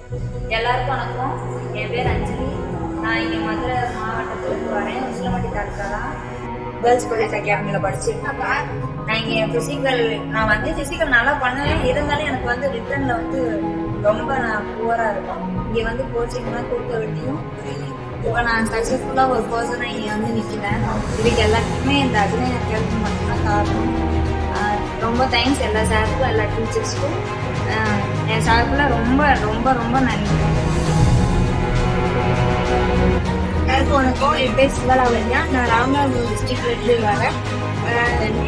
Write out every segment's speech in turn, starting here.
எல்லாருக்கும் வணக்கம். என் பேர் அஞ்சலி. நான் இங்கே மதுரை மாவட்டத்துலேருந்து வரேன். உசிலம்பட்டி தாலுக்கா தான் கேர்ள்ஸ் காலேஜ் அகாடமியில் படிச்சுட்டு இருக்கேன். நான் இங்கே ஃபிசிக்கல் நல்லா பண்ணுவேன். இருந்தாலும் எனக்கு வந்து ரிட்டர்னில் வந்து ரொம்ப நான் புவராக இருக்கும். இங்கே வந்து கோச்சிங்லாம் கொடுக்க வேண்டியும் இப்போ நான் சக்ஸஸ்ஃபுல்லாக ஒரு பர்சனாக இங்கே வந்து நிற்கிறேன். இதுக்கு எல்லாத்துக்குமே இந்த அபிநய அகாடமி மட்டும்தான் காரணம். ரொம்ப தேங்க்ஸ் எல்லா சாருக்கும், எல்லா டீச்சர்ஸ்க்கும். என் சாருக்குள்ள ரொம்ப ரொம்ப ரொம்ப நன்றி. எல்லாருக்கும் வணக்கம். என் பேர் சிவலாவண்யா. நான் ராமநாதபுரம் டிஸ்ட்ரிக்ட்லேருந்து வரேன்.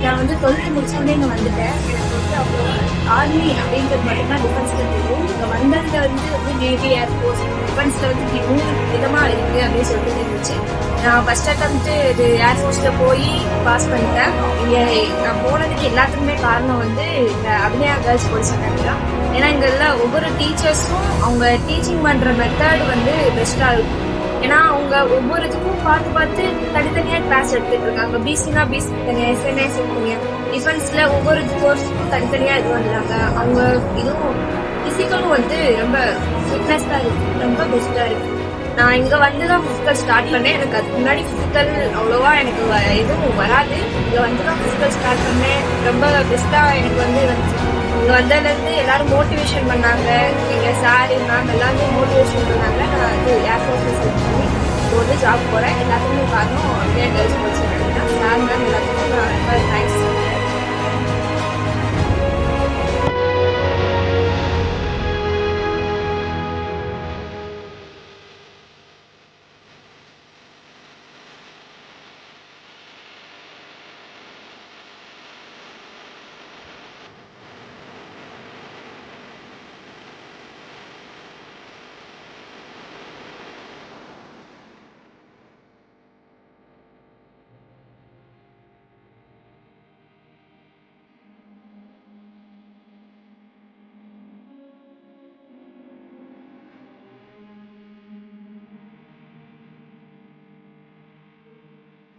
நான் வந்து 12th முடிச்சோடனே இங்கே வந்துட்டேன். எனக்கு வந்து அப்புறம் ஆர்மி அப்படின்றது மட்டும்தான் டிஃபென்ஸில் தெரியும். இங்கே வந்ததில் வந்து நேவி, ஏர்ஃபோர்ஸ், டிஃபென்ஸில் வந்து 3 விதமாக இருக்குது அப்படின்னு சொல்லிட்டு இருந்துச்சு. நான் ஃபர்ஸ்ட் அட்டம்ப்ட்டு இது ஏர்ஃபோர்ஸில் போய் பாஸ் பண்ணிட்டேன். இங்கே நான் போனதுக்கு எல்லாத்துக்குமே காரணம் வந்து இந்த அபிநயா கேர்ள்ஸ் கோர்ஸ் அகாடமி தான். ஏன்னா இங்கே எல்லாம் ஒவ்வொரு டீச்சர்ஸும் அவங்க டீச்சிங் பண்ணுற மெத்தட் வந்து பெஸ்ட்டாக இருக்கும். ஏன்னா அவங்க ஒவ்வொரு இதுக்கும் பார்த்து தனித்தனியாக கிளாஸ் எடுத்துட்டு இருக்காங்க. பிசினா பிசி தனியாக, எஸ்என்எஸ் தனியாக, டிஃபென்ஸில் ஒவ்வொரு கோர்ஸுக்கும் தனித்தனியாக இது பண்ணுறாங்க. அவங்க இதுவும் ஃபிசிக்கலும் வந்து ரொம்ப ஃபிட்னஸ்டாக இருக்குது, ரொம்ப பெஸ்ட்டாக இருக்குது. நான் இங்கே வந்து தான் ஃபிசிக்கல் ஸ்டார்ட் பண்ணேன். எனக்கு அதுக்கு முன்னாடி ஃபிசிக்கல் அவ்வளோவா எனக்கு எதுவும் வராது. இங்கே வந்து தான் ஃபிசிக்கல் ஸ்டார்ட் பண்ணேன். ரொம்ப பெஸ்ட்டாக எனக்கு வந்து வந்துச்சு. இங்கே வந்ததுலேருந்து எல்லாரும் மோட்டிவேஷன் பண்ணாங்க. எங்கள் சார் மேம் எல்லாருமே மோட்டிவேஷன் பண்ணாங்க. நான் வந்து ஏர்ஃபோர்ஸில் செலக்ட் பண்ணி இப்போ வந்து ஜாப் போகிறேன். எல்லாத்துக்குமே காரணம் அப்படியே கேர்ள்ஸ் கோர்ஸ் தான். சார் மேம் எல்லாத்துக்கும் ரொம்ப தேங்க்ஸ்.